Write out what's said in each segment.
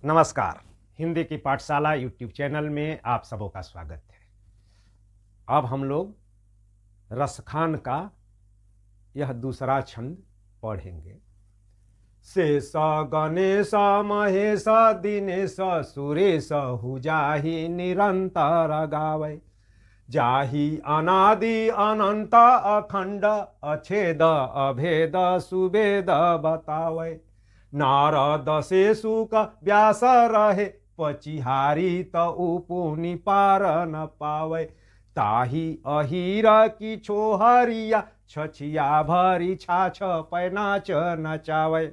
नमस्कार। हिंदी की पाठशाला यूट्यूब चैनल में आप सबों का स्वागत है। अब हम लोग रसखान का यह दूसरा छंद पढ़ेंगे। शेष गणेश महेश दिनेश सुरेश हुजाहि निरंतर गावै, जाहि अनादि अनंत अखंड अछेद अभेद सुवेद बतावै। नारद से सुक व्यास रहे, पचिहारी त उपुनि पार न पावे। ताही अहीर की छोहरिया, छछिया भरी छाछ पैनाच नचावे।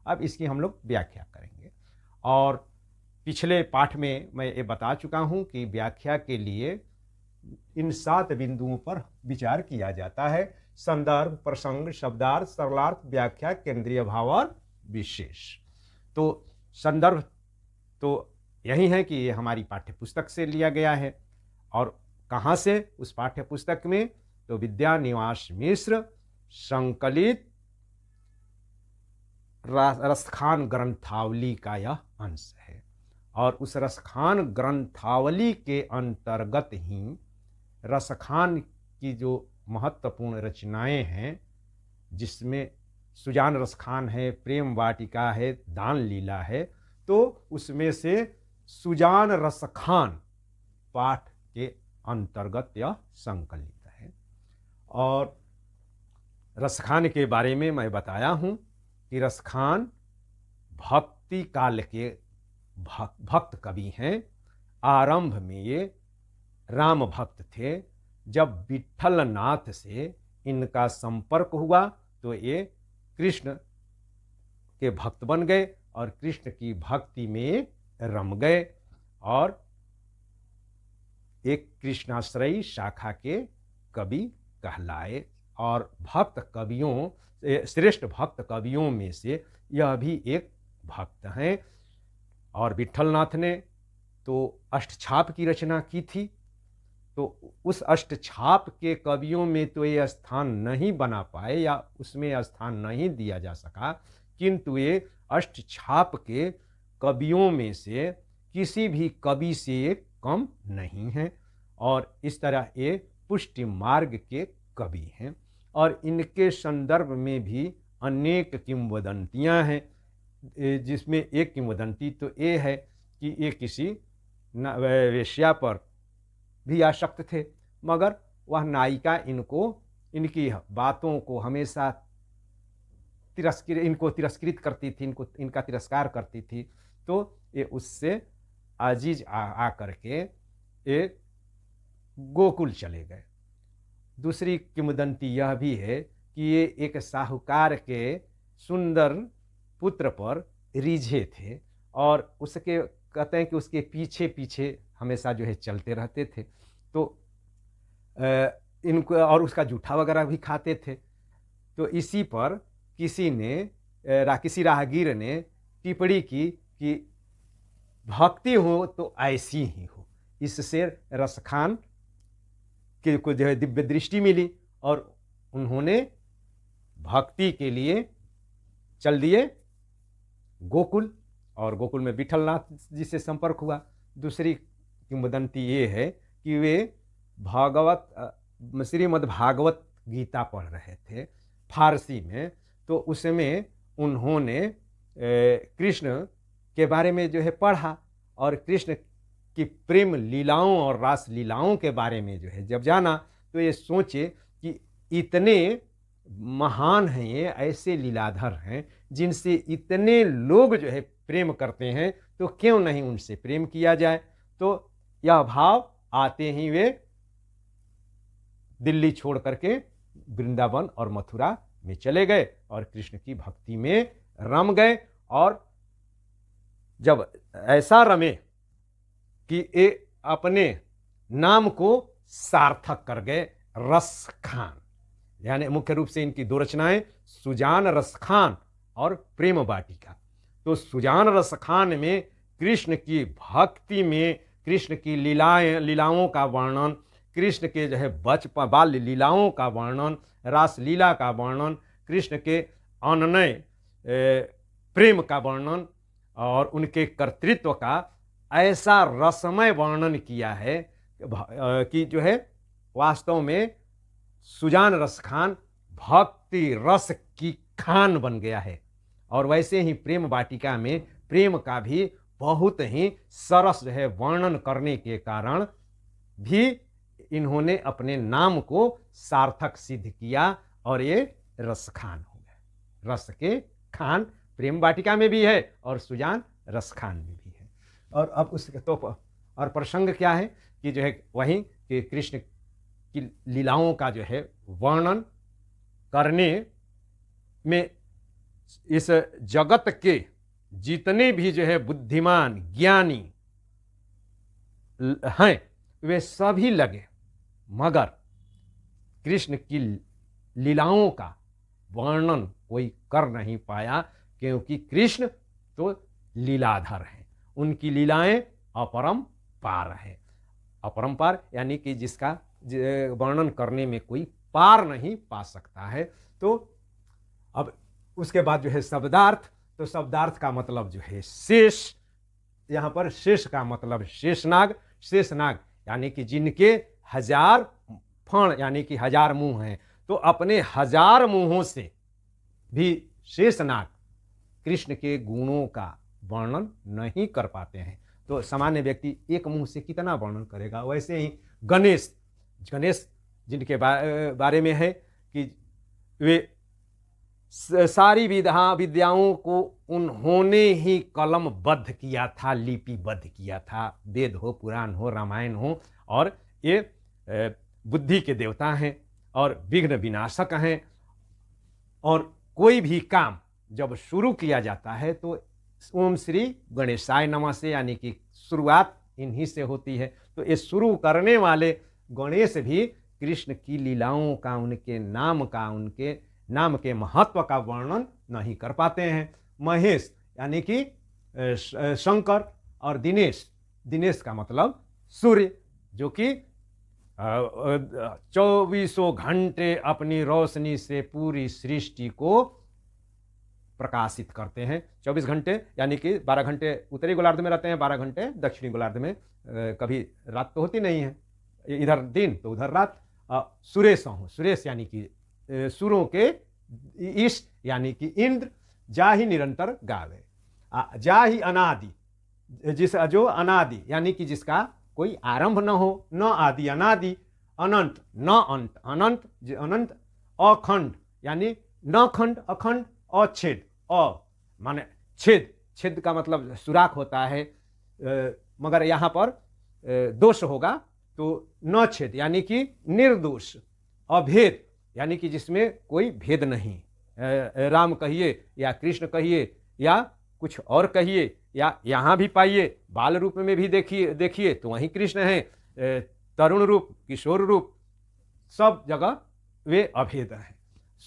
अब इसकी हम लोग व्याख्या करेंगे। और पिछले पाठ में मैं ये बता चुका हूं कि व्याख्या के लिए इन 7 बिंदुओं पर विचार किया जाता है: संदर्भ, प्रसंग, शब्दार्थ, सरलार्थ, व्याख्या, केंद्रीय भाव और विशेष। तो संदर्भ तो यही है कि ये हमारी पाठ्य पुस्तक से लिया गया है। और कहाँ से? उस पाठ्य पुस्तक में तो विद्या निवास मिश्र संकलित रसखान ग्रंथावली का यह अंश है। और उस रसखान ग्रंथावली के अंतर्गत ही रसखान की जो महत्वपूर्ण रचनाएं हैं, जिसमें सुजान रसखान है, प्रेम वाटिका है, दान लीला है, तो उसमें से सुजान रसखान पाठ के अंतर्गत यह संकलित है। और रसखान के बारे में मैं बताया हूं कि रसखान भक्ति काल के भक्त कवि हैं। आरंभ में ये राम भक्त थे। जब विट्ठल नाथ से इनका संपर्क हुआ तो ये कृष्ण के भक्त बन गए और कृष्ण की भक्ति में रम गए और एक कृष्णाश्रयी शाखा के कवि कहलाए। और भक्त कवियों, श्रेष्ठ भक्त कवियों में से यह भी एक भक्त हैं। और विट्ठलनाथ ने तो अष्टछाप की रचना की थी, तो उस अष्टछाप के कवियों में तो ये स्थान नहीं बना पाए या उसमें स्थान नहीं दिया जा सका, किंतु ये अष्टछाप के कवियों में से किसी भी कवि से कम नहीं है। और इस तरह ये पुष्टि मार्ग के कवि हैं। और इनके संदर्भ में भी अनेक किंवदंतियां हैं, जिसमें एक किंवदंती तो ये है कि ये किसी वेश्या पर भी आसक्त थे, मगर वह नायिका इनकी बातों को हमेशा तिरस्कृत करती थी, इनका तिरस्कार करती थी। तो ये उससे आजीज आ करके ये गोकुल चले गए। दूसरी किंवदंती यह भी है कि ये एक साहूकार के सुंदर पुत्र पर रिझे थे और उसके कहते हैं कि उसके पीछे पीछे हमेशा जो है चलते रहते थे। तो इनको और उसका जूठा वगैरह भी खाते थे। तो इसी पर किसी राहगीर ने टिप्पणी की कि भक्ति हो तो ऐसी ही हो। इससे रसखान को जो है दिव्य दृष्टि मिली और उन्होंने भक्ति के लिए चल दिए गोकुल। और गोकुल में विट्ठलनाथ जी से संपर्क हुआ। दूसरी किंवदंती ये है कि वे श्रीमद् भागवत गीता पढ़ रहे थे फारसी में। तो उसमें उन्होंने कृष्ण के बारे में जो है पढ़ा और कृष्ण की प्रेम लीलाओं और रास लीलाओं के बारे में जो है जब जाना, तो ये सोचे कि इतने महान हैं, ये ऐसे लीलाधर हैं जिनसे इतने लोग जो है प्रेम करते हैं, तो क्यों नहीं उनसे प्रेम किया जाए। तो यह भाव आते ही वे दिल्ली छोड़ करके वृंदावन और मथुरा में चले गए और कृष्ण की भक्ति में रम गए। और जब ऐसा रमे कि ये अपने नाम को सार्थक कर गए, रसखान, यानी मुख्य रूप से इनकी 2 रचनाएं सुजान रसखान और प्रेम वाटिका। तो सुजान रसखान में कृष्ण की भक्ति में कृष्ण की लीलाओं का वर्णन, कृष्ण के जो है बाल्य लीलाओं का वर्णन, रास लीला का वर्णन, कृष्ण के अनन्य प्रेम का वर्णन और उनके कर्तृत्व का ऐसा रसमय वर्णन किया है कि जो है वास्तव में सुजान रस खान भक्ति रस की खान बन गया है। और वैसे ही प्रेम वाटिका में प्रेम का भी बहुत ही सरस जो है वर्णन करने के कारण भी इन्होंने अपने नाम को सार्थक सिद्ध किया और ये रस खान हो गए। रस के खान प्रेम वाटिका में भी है और सुजान रस खान में भी है। और अब उसके तो और प्रसंग क्या है कि जो है वहीं कि कृष्ण की लीलाओं का जो है वर्णन करने में इस जगत के जितने भी जो है बुद्धिमान ज्ञानी हैं वे सभी लगे, मगर कृष्ण की लीलाओं का वर्णन कोई कर नहीं पाया, क्योंकि कृष्ण तो लीलाधर हैं, उनकी लीलाएं अपरंपार है। अपरंपार यानी कि जिसका वर्णन करने में कोई पार नहीं पा सकता है। तो अब उसके बाद जो है शब्दार्थ, तो शब्दार्थ का मतलब जो है शेष, यहाँ पर शेष का मतलब शेषनाग। शेषनाग यानी कि जिनके हजार फण यानी कि हजार मुंह हैं, तो अपने हजार मुंहों से भी शेषनाग कृष्ण के गुणों का वर्णन नहीं कर पाते हैं। तो सामान्य व्यक्ति एक मुंह से कितना वर्णन करेगा। वैसे ही गणेश जिनके बारे में है कि वे सारी विद्याओं को उन्होंने ही कलमबद्ध किया था, लिपिबद्ध किया था। वेद हो, पुराण हो, रामायण हो, और ये बुद्धि के देवता हैं और विघ्न विनाशक हैं। और कोई भी काम जब शुरू किया जाता है तो ओम श्री गणेशाय नमः से, यानी कि शुरुआत इन्हीं से होती है। तो ये शुरू करने वाले गणेश भी कृष्ण की लीलाओं का, उनके नाम के महत्व का वर्णन नहीं कर पाते हैं। महेश यानी कि शंकर, और दिनेश का मतलब सूर्य, जो कि 24 घंटे अपनी रोशनी से पूरी सृष्टि को प्रकाशित करते हैं। 24 घंटे यानी कि 12 घंटे उत्तरी गोलार्ध में रहते हैं, 12 घंटे दक्षिणी गोलार्ध में। कभी रात तो होती नहीं है, इधर दिन तो उधर रात। सुरेश यानी कि सुरों के ईश यानी कि इंद्र। जा ही निरंतर गावे, जा ही अनादि, जो अनादि यानी कि जिसका कोई आरंभ न हो, न आदि अनादि। अनंत न अंत, अनंत। अखंड यानी न खंड, अखंड। अछेद, माने छेद का मतलब सुराख होता है, मगर यहाँ पर दोष होगा तो न छेद यानी कि निर्दोष। अभेद यानी कि जिसमें कोई भेद नहीं। राम कहिए या कृष्ण कहिए या कुछ और कहिए, या यहाँ भी पाइए बाल रूप में भी देखिए तो वहीं कृष्ण हैं। तरुण रूप, किशोर रूप, सब जगह वे अभेद हैं।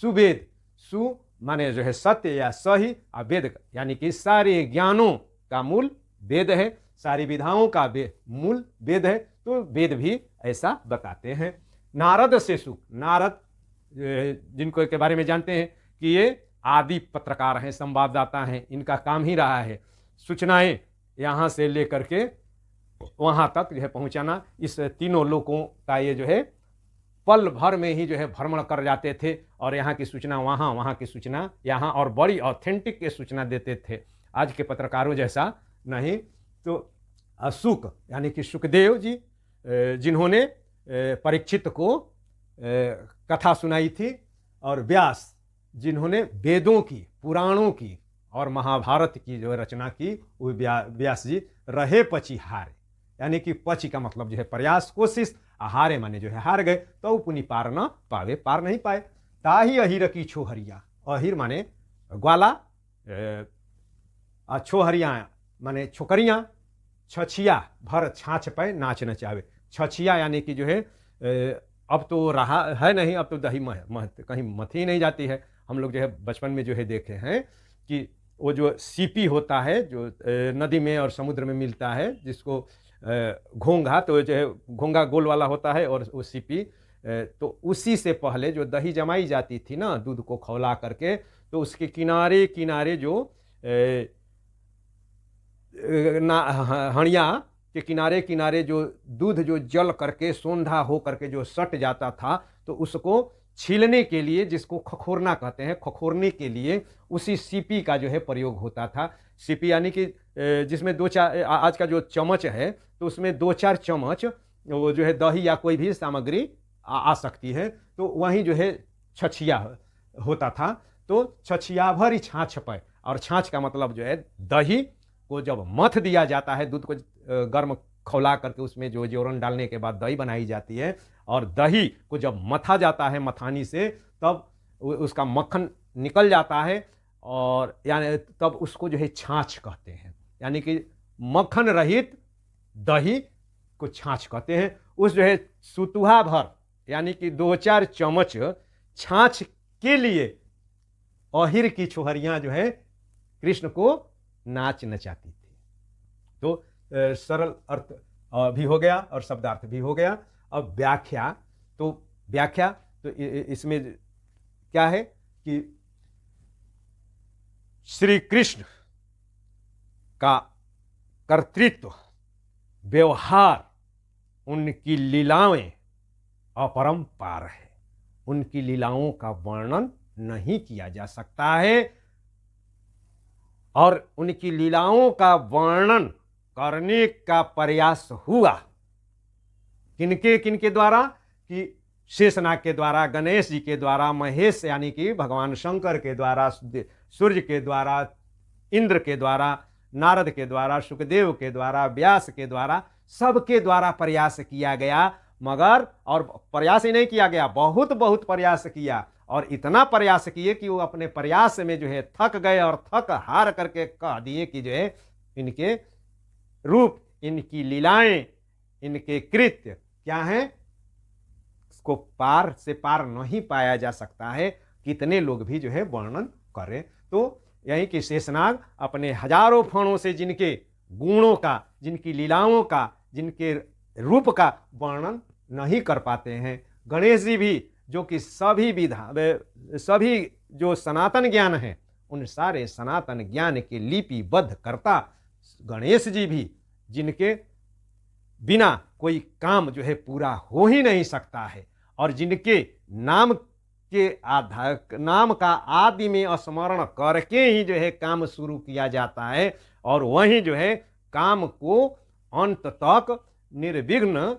सुवेद, सु माने जो है सत्य या सही, वेद यानी कि सारे ज्ञानों का मूल वेद है, सारी विधाओं का मूल वेद है। तो वेद भी ऐसा बताते हैं। नारद से सुख, नारद जिनको के बारे में जानते हैं कि ये आदि पत्रकार हैं, संवाददाता हैं, इनका काम ही रहा है सूचनाएं यहाँ से लेकर के वहाँ तक जो है पहुँचाना। इस तीनों लोगों का ये जो है पल भर में ही जो है भ्रमण कर जाते थे, और यहाँ की सूचना वहाँ, वहाँ की सूचना यहाँ, और बड़ी ऑथेंटिक के सूचना देते थे, आज के पत्रकारों जैसा नहीं। तो सुक यानी कि सुखदेव जी, जिन्होंने परीक्षित को कथा सुनाई थी, और व्यास जिन्होंने वेदों की, पुराणों की और महाभारत की जो रचना की, वो व्यास जी रहे पची हारे, यानी कि पची का मतलब जो है प्रयास, कोशिश, हारे माने जो है हार गए, तो पुनि पार न पावे, पार नहीं पाए। ताही अहिर की छोहरिया, अहिर माने ग्वाला, छोहरिया माने छोकरियाँ, छछिया भर छाछ पे नाच नचावे। छछिया यानी कि जो है अब तो रहा है नहीं, अब तो दही कहीं मथी नहीं जाती है। हम लोग जो है बचपन में जो है देखे हैं कि वो जो सीपी होता है जो नदी में और समुद्र में मिलता है, जिसको घोंघा, तो जो है घोंघा गोल वाला होता है, और वो सीपी, तो उसी से पहले जो दही जमाई जाती थी ना, दूध को खौला करके, तो उसके किनारे किनारे जो हणिया के किनारे किनारे जो दूध जो जल करके सोंधा हो करके जो सट जाता था, तो उसको छीलने के लिए, जिसको खखोरना कहते हैं, खखोरने के लिए उसी सीपी का जो है प्रयोग होता था। सीपी यानी कि जिसमें दो चार, आज का जो चम्मच है तो उसमें दो चार चम्मच वो जो है दही या कोई भी सामग्री आ सकती है, तो वहीं जो है छछिया होता था। तो छछिया भरी छाछ पर, और छाछ का मतलब जो है दही को जब मथ दिया जाता है, दूध को गर्म खौला करके उसमें जो जोरन डालने के बाद दही बनाई जाती है, और दही को जब मथा जाता है मथानी से, तब उसका मक्खन निकल जाता है, और यानी तब उसको जो है छाछ कहते हैं। यानी कि मक्खन रहित दही को छाछ कहते हैं। उस जो है सुतुहा भर यानी कि दो चार चम्मच छाछ के लिए अहिर की छोहरियां जो है कृष्ण को नाच नचाती थी। तो सरल अर्थ भी हो गया और शब्दार्थ भी हो गया। अब व्याख्या, तो इसमें क्या है कि श्री कृष्ण का कर्तृत्व, व्यवहार, उनकी लीलाएं अपरंपार है। उनकी लीलाओं का वर्णन नहीं किया जा सकता है, और उनकी लीलाओं का वर्णन करने का प्रयास हुआ किनके किनके द्वारा, कि शेषनाग के द्वारा, गणेश जी के द्वारा, महेश यानी कि भगवान शंकर के द्वारा, सूर्य के द्वारा, इंद्र के द्वारा, नारद के द्वारा, सुखदेव के द्वारा, व्यास के द्वारा, सबके द्वारा प्रयास किया गया। मगर और प्रयास ही नहीं किया गया, बहुत बहुत प्रयास किया, और इतना प्रयास किए कि वो अपने प्रयास में जो है थक गए, और थक हार करके कह दिए कि जो है इनके रूप, इनकी लीलाएं, इनके कृत्य क्या हैं, इसको पार से पार नहीं पाया जा सकता है, कितने लोग भी जो है वर्णन करें। तो यही कि शेषनाग अपने हजारों फणों से जिनके गुणों का, जिनकी लीलाओं का, जिनके रूप का वर्णन नहीं कर पाते हैं। गणेश जी भी जो कि सभी जो सनातन ज्ञान है, उन सारे सनातन ज्ञान के लिपिबद्ध करता गणेश जी भी, जिनके बिना कोई काम जो है पूरा हो ही नहीं सकता है, और जिनके नाम का आदि में स्मरण करके ही जो है काम शुरू किया जाता है, और वहीं जो है काम को अंत तक निर्विघ्न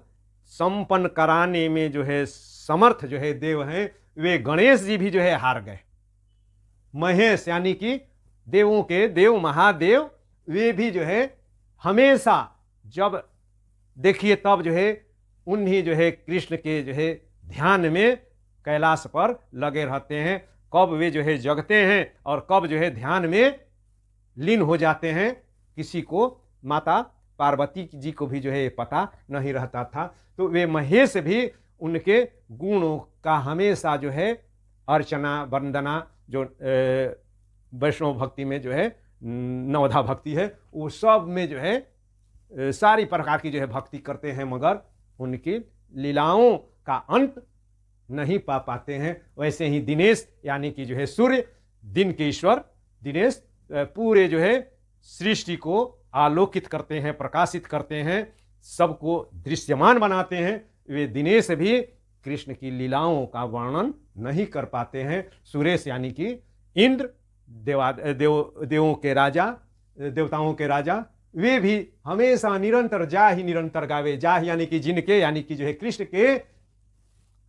संपन्न कराने में जो है समर्थ जो है देव हैं, वे गणेश जी भी जो है हार गए। महेश यानी कि देवों के देव महादेव, वे भी जो है हमेशा जब देखिए तब जो है उन्हीं जो है कृष्ण के जो है ध्यान में कैलाश पर लगे रहते हैं। कब वे जो है जगते हैं और कब जो है ध्यान में लीन हो जाते हैं, किसी को, माता पार्वती जी को भी जो है पता नहीं रहता था। तो वे महेश भी उनके गुणों का हमेशा जो है अर्चना वंदना, जो वैष्णव भक्ति में जो है नवधा भक्ति है, वो सब में जो है सारी प्रकार की जो है भक्ति करते हैं, मगर उनकी लीलाओं का अंत नहीं पा पाते हैं। वैसे ही दिनेश यानी कि जो है सूर्य, दिन के ईश्वर दिनेश, पूरे जो है सृष्टि को आलोकित करते हैं, प्रकाशित करते हैं, सबको दृश्यमान बनाते हैं। वे दिनेश भी कृष्ण की लीलाओं का वर्णन नहीं कर पाते हैं। सुरेश यानी कि इंद्र, देवों के राजा, देवताओं के राजा, वे भी हमेशा निरंतर जा ही निरंतर गावे। जा यानी कि जिनके, यानी कि जो है कृष्ण के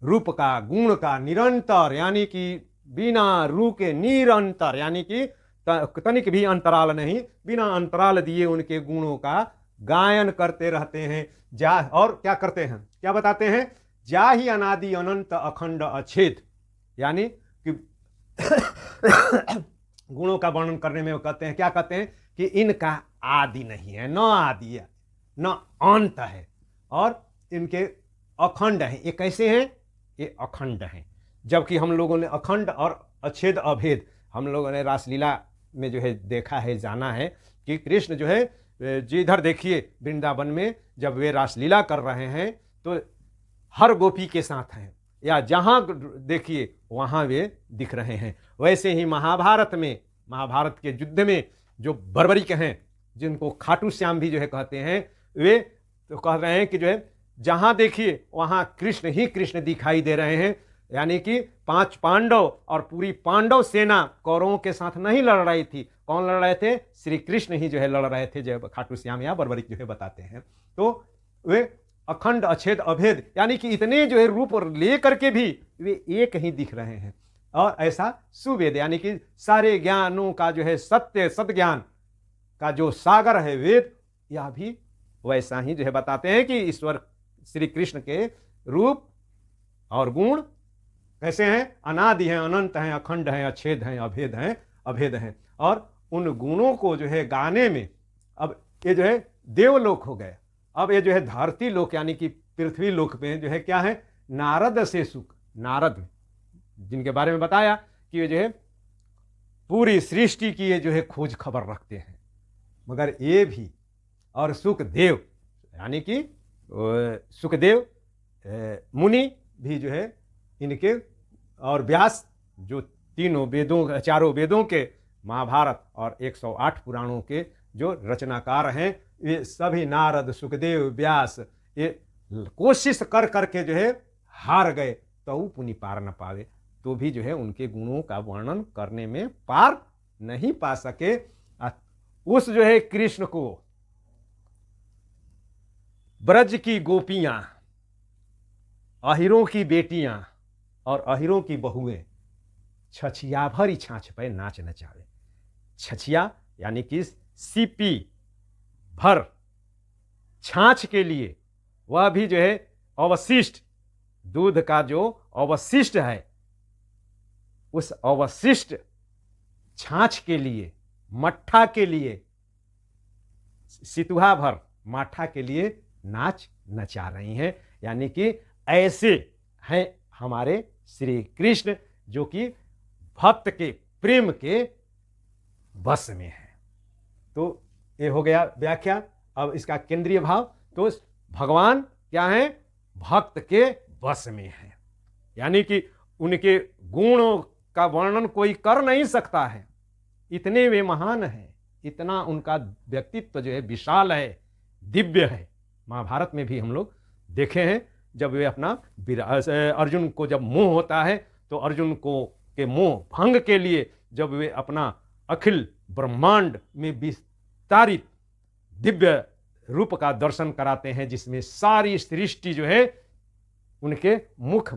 रूप का, गुण का निरंतर, यानी कि बिना रुके निरंतर, यानी कि तनिक भी अंतराल नहीं, बिना अंतराल दिए उनके गुणों का गायन करते रहते हैं। जा, और क्या करते हैं, क्या बताते हैं, जा ही अनादि अनंत अखंड अछेद, यानी कि गुणों का वर्णन करने में वो कहते हैं, क्या कहते हैं कि इनका आदि नहीं है, न आदि है न अंत है, और इनके अखंड हैं। ये कैसे हैं, ये अखंड हैं। जबकि हम लोगों ने अखंड और अछेद अभेद हम लोगों ने रासलीला में जो है देखा है, जाना है कि कृष्ण जो है, जिधर देखिए वृंदावन में जब वे रासलीला कर रहे हैं तो हर गोपी के साथ हैं, या जहाँ देखिए वहाँ वे दिख रहे हैं। वैसे ही महाभारत में, महाभारत के युद्ध में जो बर्बरिक हैं, जिनको खाटू श्याम भी जो है कहते हैं, वे तो कह रहे हैं कि जो है जहां देखिए वहां कृष्ण ही कृष्ण दिखाई दे रहे हैं। यानी कि 5 पांडव और पूरी पांडव सेना कौरवों के साथ नहीं लड़ रही थी। कौन लड़ रहे थे? श्री कृष्ण ही जो है लड़ रहे थे, जो खाटू श्याम या बरबरी जो है बताते हैं। तो वे अखंड अछेद अभेद, यानी कि इतने जो है रूप ले करके भी वे एक ही दिख रहे हैं। और ऐसा सुवेद, यानी कि सारे ज्ञानों का जो है सत्य सत्ज्ञान का जो सागर है वेद, यह भी वैसा ही जो है बताते हैं कि ईश्वर श्री कृष्ण के रूप और गुण कैसे हैं? अनादि हैं, अनंत हैं, अखंड हैं, अछेद हैं, अभेद हैं, अभेद हैं। और उन गुणों को जो है गाने में अब ये जो है देवलोक हो गए, अब ये जो है धरती लोक यानी कि पृथ्वी लोक में जो है क्या है? नारद से सुख, नारद जिनके बारे में बताया कि ये जो है पूरी सृष्टि की ये जो है खोज खबर रखते हैं, मगर ये भी और सुखदेव यानी कि सुखदेव मुनि भी जो है इनके और व्यास जो तीनों वेदों चारों वेदों के महाभारत और 108 पुराणों के जो रचनाकार हैं, ये सभी नारद सुखदेव व्यास ये कोशिश कर करके जो है हार गए, तो पुनि पार न पावे, तो भी जो है उनके गुणों का वर्णन करने में पार नहीं पा सके। उस जो है कृष्ण को ब्रज की गोपियां, अहिरों की बेटियां और अहिरों की बहुएं छछिया भरी छाछ पे नाच नचावे। छछिया यानी कि सीपी भर छाछ के लिए, वह भी जो है अवशिष्ट दूध का जो अवशिष्ट है, उस अवशिष्ट छाछ के लिए, मट्ठा के लिए, सितुहा भर माठा के लिए नाच नचा रही हैं। यानी कि ऐसे हैं हमारे श्री कृष्ण जो कि भक्त के प्रेम के बस में है। तो ये हो गया व्याख्या। अब इसका केंद्रीय भाव, तो भगवान क्या है? भक्त के बस में है, यानी कि उनके गुणों का वर्णन कोई कर नहीं सकता है, इतने वे महान हैं, इतना उनका व्यक्तित्व जो है विशाल है, दिव्य है। महाभारत में भी हम लोग देखे हैं, जब वे अपना अर्जुन को जब मोह होता है, तो अर्जुन को के मोह भंग के लिए जब वे अपना अखिल ब्रह्मांड में विस्तारित दिव्य रूप का दर्शन कराते हैं, जिसमें सारी सृष्टि जो है उनके मुख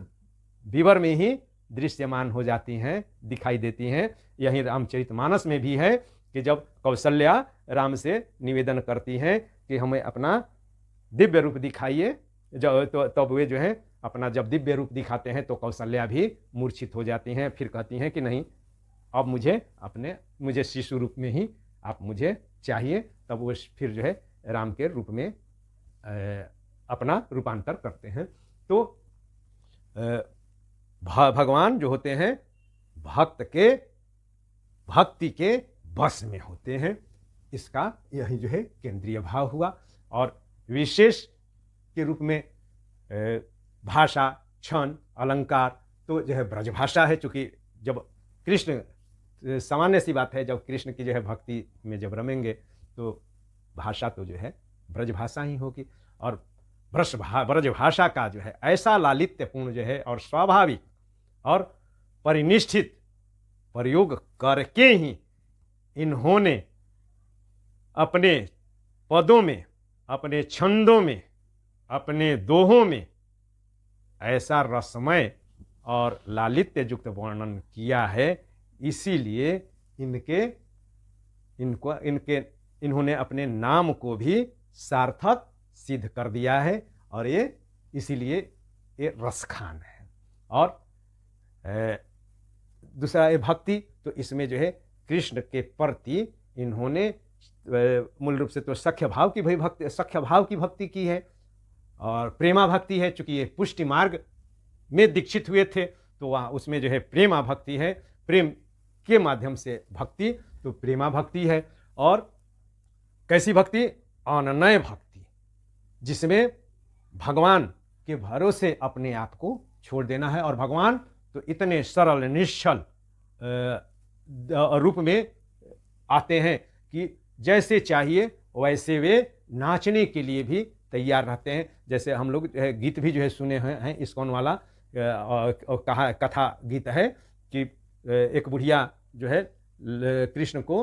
विवर में ही दृश्यमान हो जाती हैं, दिखाई देती हैं। यही रामचरितमानस में भी है कि जब कौशल्या राम से निवेदन करती हैं कि हमें अपना दिव्य रूप दिखाइए, तो तब वे जो है अपना जब दिव्य रूप दिखाते हैं तो कौशल्या भी मूर्छित हो जाती हैं। फिर कहती हैं कि नहीं, अब मुझे शिशु रूप में ही आप मुझे चाहिए। तब वो फिर जो है राम के रूप में अपना रूपांतर करते हैं। तो भगवान जो होते हैं भक्त के भक्ति के बस में होते हैं, इसका यही जो है केंद्रीय भाव हुआ। और विशेष के रूप में भाषा, छंद, अलंकार तो जो है ब्रज भाषा है। चूँकि जब कृष्ण, सामान्य सी बात है, जब कृष्ण की जो है भक्ति में जब रमेंगे तो भाषा तो जो है ब्रज भाषा ही होगी। और ब्रज भाषा का जो है ऐसा लालित्यपूर्ण जो है और स्वाभाविक और परिनिष्ठित प्रयोग करके ही इन्होंने अपने पदों में, अपने छंदों में, अपने दोहों में ऐसा रसमय और लालित्य युक्त वर्णन किया है। इसीलिए इन्होंने अपने नाम को भी सार्थक सिद्ध कर दिया है, और ये इसीलिए ये रसखान है। और दूसरा ये भक्ति, तो इसमें जो है कृष्ण के प्रति इन्होंने मूल रूप से तो सख्य भाव की भक्ति की है, और प्रेमा भक्ति है। चूंकि ये पुष्टि मार्ग में दीक्षित हुए थे, तो वहाँ उसमें जो है प्रेमा भक्ति है, प्रेम के माध्यम से भक्ति, तो प्रेमा भक्ति है। और कैसी भक्ति? अनन्य भक्ति, जिसमें भगवान के भरोसे अपने आप को छोड़ देना है। और भगवान तो इतने सरल निश्चल रूप में आते हैं कि जैसे चाहिए वैसे वे नाचने के लिए भी तैयार रहते हैं। जैसे हम लोग गीत भी जो है सुने हैं, इस्कॉन वाला कहा कथा गीत है कि एक बुढ़िया जो है कृष्ण को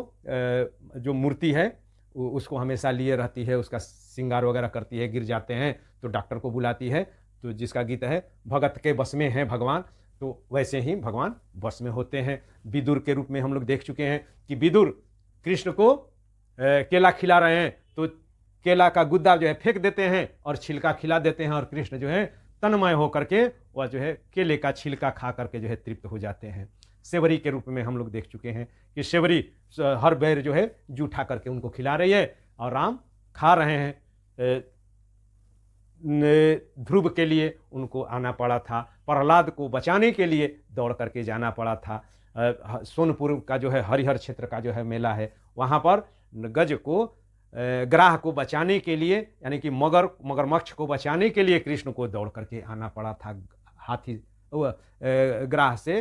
जो मूर्ति है उसको हमेशा लिए रहती है, उसका श्रृंगार वगैरह करती है, गिर जाते हैं तो डॉक्टर को बुलाती है, तो जिसका गीत है भगत के बस में है भगवान, तो वैसे ही भगवान बस में होते हैं। विदुर के रूप में हम लोग देख चुके हैं कि विदुर कृष्ण को केला खिला रहे हैं तो केला का गुद्दा जो है फेंक देते हैं और छिलका खिला देते हैं, और कृष्ण जो है तन्मय होकर के वह जो है केले का छिलका खा करके जो है तृप्त हो जाते हैं। सेवरी के रूप में हम लोग देख चुके हैं कि सेवरी हर बैर जो है जूठा करके उनको खिला रही है और राम खा रहे हैं। ध्रुव के लिए उनको आना पड़ा था, प्रहलाद को बचाने के लिए दौड़ करके जाना पड़ा था। सोनपुर का जो है हरिहर क्षेत्र का जो है मेला है, वहाँ पर गज को ग्राह को बचाने के लिए, यानी कि मगरमच्छ को बचाने के लिए कृष्ण को दौड़ करके आना पड़ा था। हाथी ग्राह से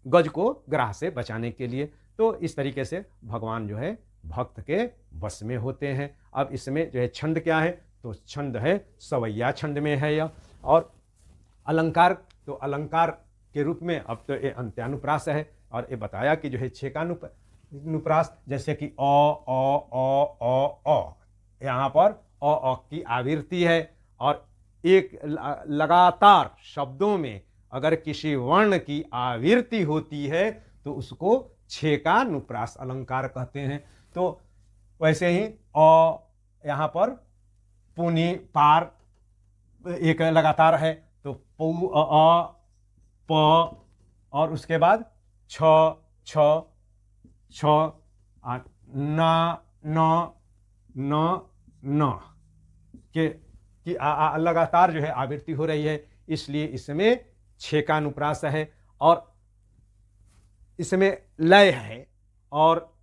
गज को ग्राह से बचाने के लिए। तो इस तरीके से भगवान जो है भक्त के बस में होते हैं। अब इसमें जो है छंद क्या है, तो छंद है सवैया छंद में है यह। और अलंकार, तो अलंकार के रूप में अब तो ये अंत्यानुप्रास है, और ये बताया कि जो है छेकानुप्रास, जैसे कि अ यहाँ पर अ की आवृत्ति है, और एक लगातार शब्दों में अगर किसी वर्ण की आवृत्ति होती है तो उसको छेकानुप्रास अलंकार कहते हैं। तो वैसे ही अ यहाँ पर पुनि पार एक लगातार है, तो पु अ प, और उसके बाद छ छ छ न न न न के कि लगातार जो है आवृत्ति हो रही है, इसलिए इसमें छेकानुप्रास है। और इसमें लय है, और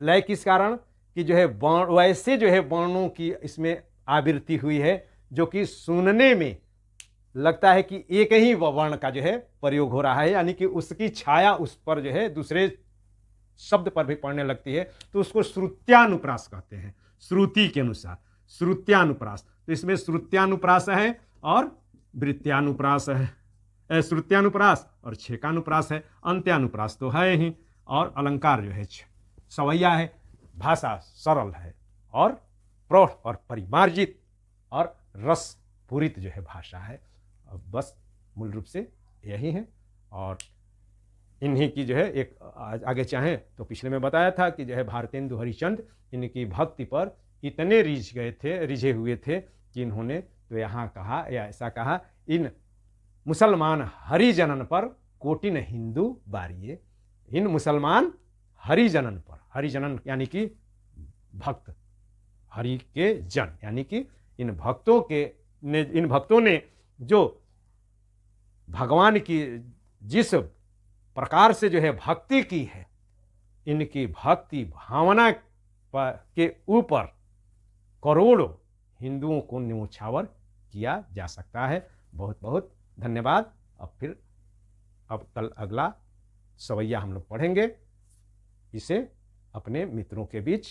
लय किस कारण कि जो है वर्ण, वैसे जो है वर्णों की इसमें आवृत्ति हुई है जो कि सुनने में लगता है कि एक ही वर्ण का जो है प्रयोग हो रहा है, यानी कि उसकी छाया उस पर जो है दूसरे शब्द पर भी पड़ने लगती है, तो उसको श्रुत्यानुप्रास कहते हैं। श्रुति के अनुसार श्रुत्यानुप्रास, तो इसमें श्रुत्यानुप्रास है और वृत्त्यानुप्रास है। श्रुत्यानुप्रास और छेकानुप्रास है। अंत्यानुप्रास तो है ही, और अलंकार जो है सवैया है, भाषा सरल है और प्रौढ़ और परिमार्जित और रस पूरित जो है भाषा है। बस मूल रूप से यही है। और इन्हीं की जो है एक आगे चाहें तो पिछले में बताया था कि जो है भारतेंदु हरिश्चंद्र इनकी भक्ति पर इतने रिझे हुए थे कि इन्होंने तो यहाँ कहा या ऐसा कहा, इन मुसलमान हरिजनन पर कोटिन हिंदू बारिये। इन मुसलमान हरिजनन पर, हरिजनन यानी कि भक्त, हरि के जन, यानी कि इन भक्तों ने जो भगवान की जिस प्रकार से जो है भक्ति की है, इनकी भक्ति भावना के ऊपर करोड़ों हिंदुओं को न्योछावर किया जा सकता है। बहुत बहुत धन्यवाद। अब कल अगला सवैया हम लोग पढ़ेंगे। इसे अपने मित्रों के बीच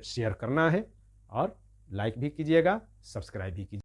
शेयर करना है, और लाइक भी कीजिएगा, सब्सक्राइब भी कीजिएगा।